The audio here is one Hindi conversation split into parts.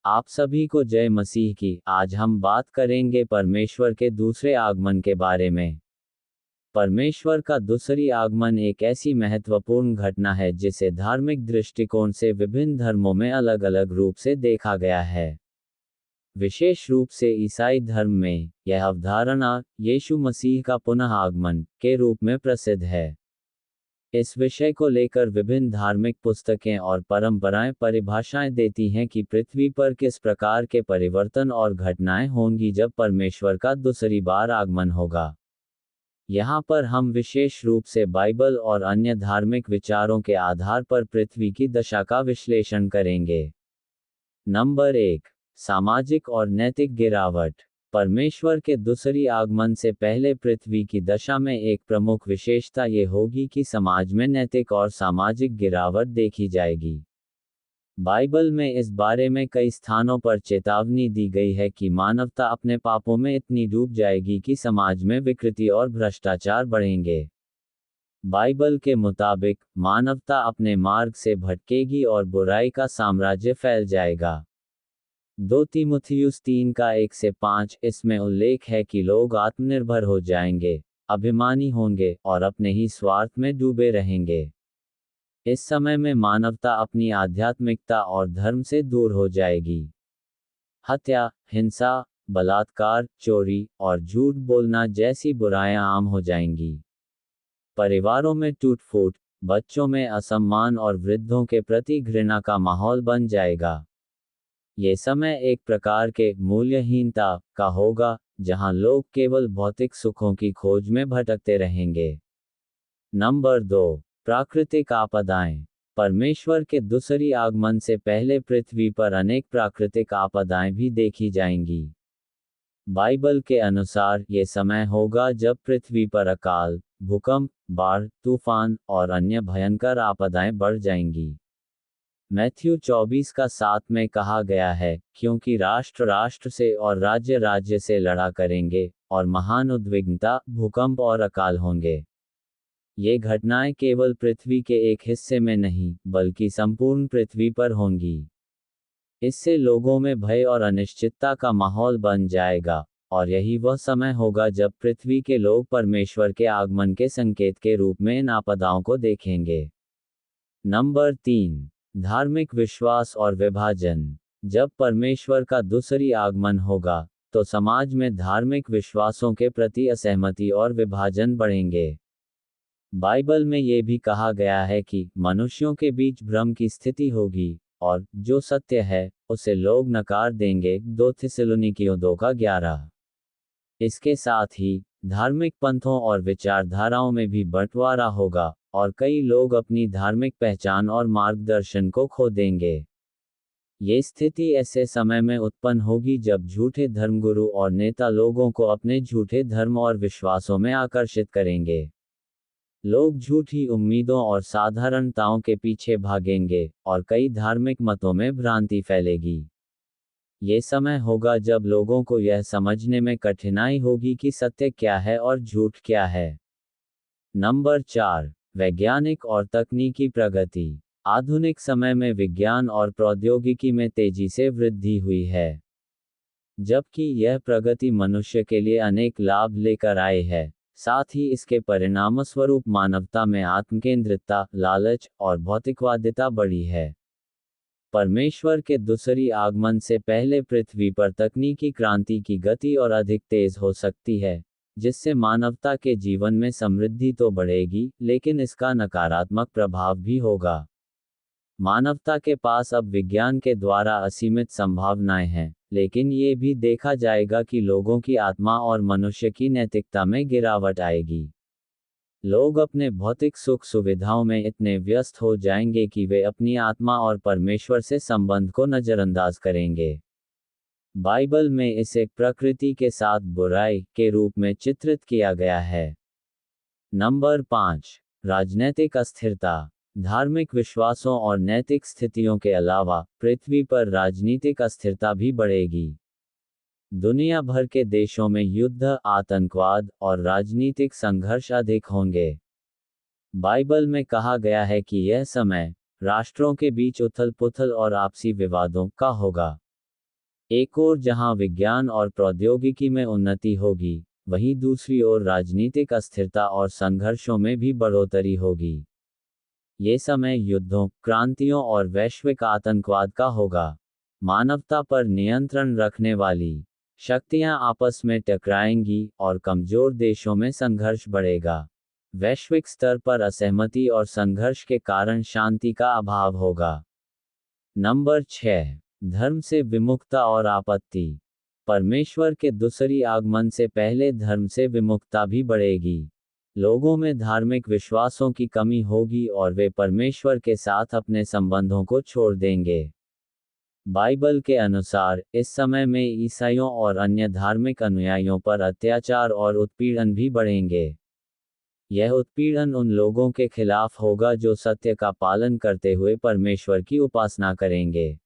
आप सभी को जय मसीह की। आज हम बात करेंगे परमेश्वर के दूसरे आगमन के बारे में। परमेश्वर का दूसरी आगमन एक ऐसी महत्वपूर्ण घटना है जिसे धार्मिक दृष्टिकोण से विभिन्न धर्मों में अलग अलग रूप से देखा गया है। विशेष रूप से ईसाई धर्म में यह अवधारणा यीशु मसीह का पुनः आगमन के रूप में प्रसिद्ध है। इस विषय को लेकर विभिन्न धार्मिक पुस्तकें और परंपराएं परिभाषाएं देती हैं कि पृथ्वी पर किस प्रकार के परिवर्तन और घटनाएं होंगी जब परमेश्वर का दूसरी बार आगमन होगा। यहाँ पर हम विशेष रूप से बाइबल और अन्य धार्मिक विचारों के आधार पर पृथ्वी की दशा का विश्लेषण करेंगे। नंबर 1, सामाजिक और नैतिक गिरावट। परमेश्वर के दूसरी आगमन से पहले पृथ्वी की दशा में एक प्रमुख विशेषता ये होगी कि समाज में नैतिक और सामाजिक गिरावट देखी जाएगी। बाइबल में इस बारे में कई स्थानों पर चेतावनी दी गई है कि मानवता अपने पापों में इतनी डूब जाएगी कि समाज में विकृति और भ्रष्टाचार बढ़ेंगे। बाइबल के मुताबिक मानवता अपने मार्ग से भटकेगी और बुराई का साम्राज्य फैल जाएगा। 2 तीमुथियुस 3:1-5 इसमें उल्लेख है कि लोग आत्मनिर्भर हो जाएंगे, अभिमानी होंगे और अपने ही स्वार्थ में डूबे रहेंगे। इस समय में मानवता अपनी आध्यात्मिकता और धर्म से दूर हो जाएगी। हत्या, हिंसा, बलात्कार, चोरी और झूठ बोलना जैसी बुराइयां आम हो जाएंगी। परिवारों में टूट-फूट, बच्चों में असम्मान और वृद्धों के प्रति घृणा का माहौल बन जाएगा। ये समय एक प्रकार के मूल्यहीनता का होगा, जहां लोग केवल भौतिक सुखों की खोज में भटकते रहेंगे। नंबर 2, प्राकृतिक आपदाएं। परमेश्वर के दूसरी आगमन से पहले पृथ्वी पर अनेक प्राकृतिक आपदाएं भी देखी जाएंगी। बाइबल के अनुसार ये समय होगा जब पृथ्वी पर अकाल, भूकंप, बाढ़, तूफान और अन्य भयंकर आपदाएं बढ़ जाएंगी। मैथ्यू 24:7 में कहा गया है, क्योंकि राष्ट्र राष्ट्र से और राज्य राज्य से लड़ा करेंगे, और महान उद्विग्नता, भूकंप और अकाल होंगे। ये घटनाएं केवल पृथ्वी के एक हिस्से में नहीं, बल्कि संपूर्ण पृथ्वी पर होंगी। इससे लोगों में भय और अनिश्चितता का माहौल बन जाएगा, और यही वह समय होगा जब पृथ्वी के लोग परमेश्वर के आगमन के संकेत के रूप में इन आपदाओं को देखेंगे। नंबर 3, धार्मिक विश्वास और विभाजन। जब परमेश्वर का दूसरी आगमन होगा, तो समाज में धार्मिक विश्वासों के प्रति असहमति और विभाजन बढ़ेंगे। बाइबल में ये भी कहा गया है कि मनुष्यों के बीच भ्रम की स्थिति होगी, और जो सत्य है, उसे लोग नकार देंगे। 2 थिस्सलुनीकियों 2:11। इसके साथ ही धार्मिक पंथों और विचारधाराओं में भी बंटवारा होगा, और कई लोग अपनी धार्मिक पहचान और मार्गदर्शन को खो देंगे। ये स्थिति ऐसे समय में उत्पन्न होगी जब झूठे धर्मगुरु और नेता लोगों को अपने झूठे धर्म और विश्वासों में आकर्षित करेंगे। लोग झूठी उम्मीदों और साधारणताओं के पीछे भागेंगे, और कई धार्मिक मतों में भ्रांति फैलेगी। ये समय होगा जब लोगों को यह समझने में कठिनाई होगी कि सत्य क्या है और झूठ क्या है। नंबर 4, वैज्ञानिक और तकनीकी प्रगति। आधुनिक समय में विज्ञान और प्रौद्योगिकी में तेजी से वृद्धि हुई है। जबकि यह प्रगति मनुष्य के लिए अनेक लाभ लेकर आए है, साथ ही इसके परिणामस्वरूप मानवता में आत्मकेंद्रितता, लालच और भौतिकवादिता बढ़ी है। परमेश्वर के दूसरी आगमन से पहले पृथ्वी पर तकनीकी क्रांति की गति और अधिक तेज हो सकती है, जिससे मानवता के जीवन में समृद्धि तो बढ़ेगी, लेकिन इसका नकारात्मक प्रभाव भी होगा। मानवता के पास अब विज्ञान के द्वारा असीमित संभावनाएं हैं, लेकिन ये भी देखा जाएगा कि लोगों की आत्मा और मनुष्य की नैतिकता में गिरावट आएगी। लोग अपने भौतिक सुख सुविधाओं में इतने व्यस्त हो जाएंगे कि वे अपनी आत्मा और परमेश्वर से संबंध को नजरअंदाज करेंगे। बाइबल में इसे प्रकृति के साथ बुराई के रूप में चित्रित किया गया है। नंबर 5, राजनैतिक अस्थिरता। धार्मिक विश्वासों और नैतिक स्थितियों के अलावा पृथ्वी पर राजनीतिक अस्थिरता भी बढ़ेगी। दुनिया भर के देशों में युद्ध, आतंकवाद और राजनीतिक संघर्ष अधिक होंगे। बाइबल में कहा गया है कि यह समय राष्ट्रों के बीच उथल-पुथल और आपसी विवादों का होगा। एक ओर जहां विज्ञान और प्रौद्योगिकी में उन्नति होगी, वहीं दूसरी ओर राजनीतिक अस्थिरता और संघर्षों में भी बढ़ोतरी होगी। ये समय युद्धों, क्रांतियों और वैश्विक आतंकवाद का होगा। मानवता पर नियंत्रण रखने वाली शक्तियां आपस में टकराएंगी और कमजोर देशों में संघर्ष बढ़ेगा। वैश्विक स्तर पर असहमति और संघर्ष के कारण शांति का अभाव होगा। नंबर 6, धर्म से विमुखता और आपत्ति। परमेश्वर के दूसरी आगमन से पहले धर्म से विमुखता भी बढ़ेगी। लोगों में धार्मिक विश्वासों की कमी होगी और वे परमेश्वर के साथ अपने संबंधों को छोड़ देंगे। बाइबल के अनुसार इस समय में ईसाइयों और अन्य धार्मिक अनुयायियों पर अत्याचार और उत्पीड़न भी बढ़ेंगे। यह उत्पीड़न उन लोगों के खिलाफ होगा जो सत्य का पालन करते हुए परमेश्वर की उपासना करेंगे।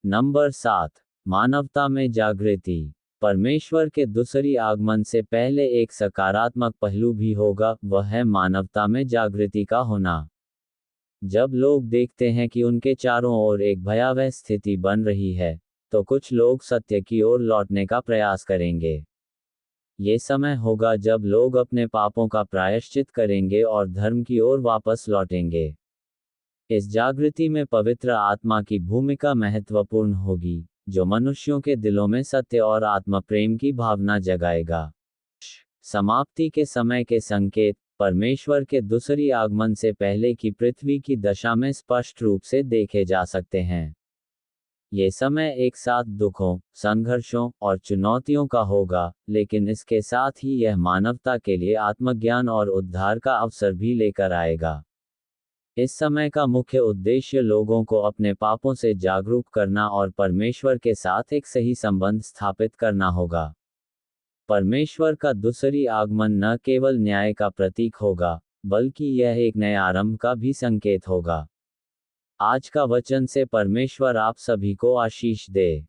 नंबर 7, मानवता में जागृति। परमेश्वर के दूसरी आगमन से पहले एक सकारात्मक पहलू भी होगा, वह है मानवता में जागृति का होना। जब लोग देखते हैं कि उनके चारों ओर एक भयावह स्थिति बन रही है, तो कुछ लोग सत्य की ओर लौटने का प्रयास करेंगे। ये समय होगा जब लोग अपने पापों का प्रायश्चित करेंगे और धर्म की ओर वापस लौटेंगे। इस जागृति में पवित्र आत्मा की भूमिका महत्वपूर्ण होगी, जो मनुष्यों के दिलों में सत्य और आत्म प्रेम की भावना जगाएगा। समाप्ति के समय के संकेत परमेश्वर के दूसरी आगमन से पहले की पृथ्वी की दशा में स्पष्ट रूप से देखे जा सकते हैं। ये समय एक साथ दुखों, संघर्षों और चुनौतियों का होगा, लेकिन इसके साथ ही यह मानवता के लिए आत्मज्ञान और उद्धार का अवसर भी लेकर आएगा। इस समय का मुख्य उद्देश्य लोगों को अपने पापों से जागरूक करना और परमेश्वर के साथ एक सही संबंध स्थापित करना होगा। परमेश्वर का दूसरी आगमन न केवल न्याय का प्रतीक होगा, बल्कि यह एक नए आरंभ का भी संकेत होगा। आज का वचन से परमेश्वर आप सभी को आशीष दे।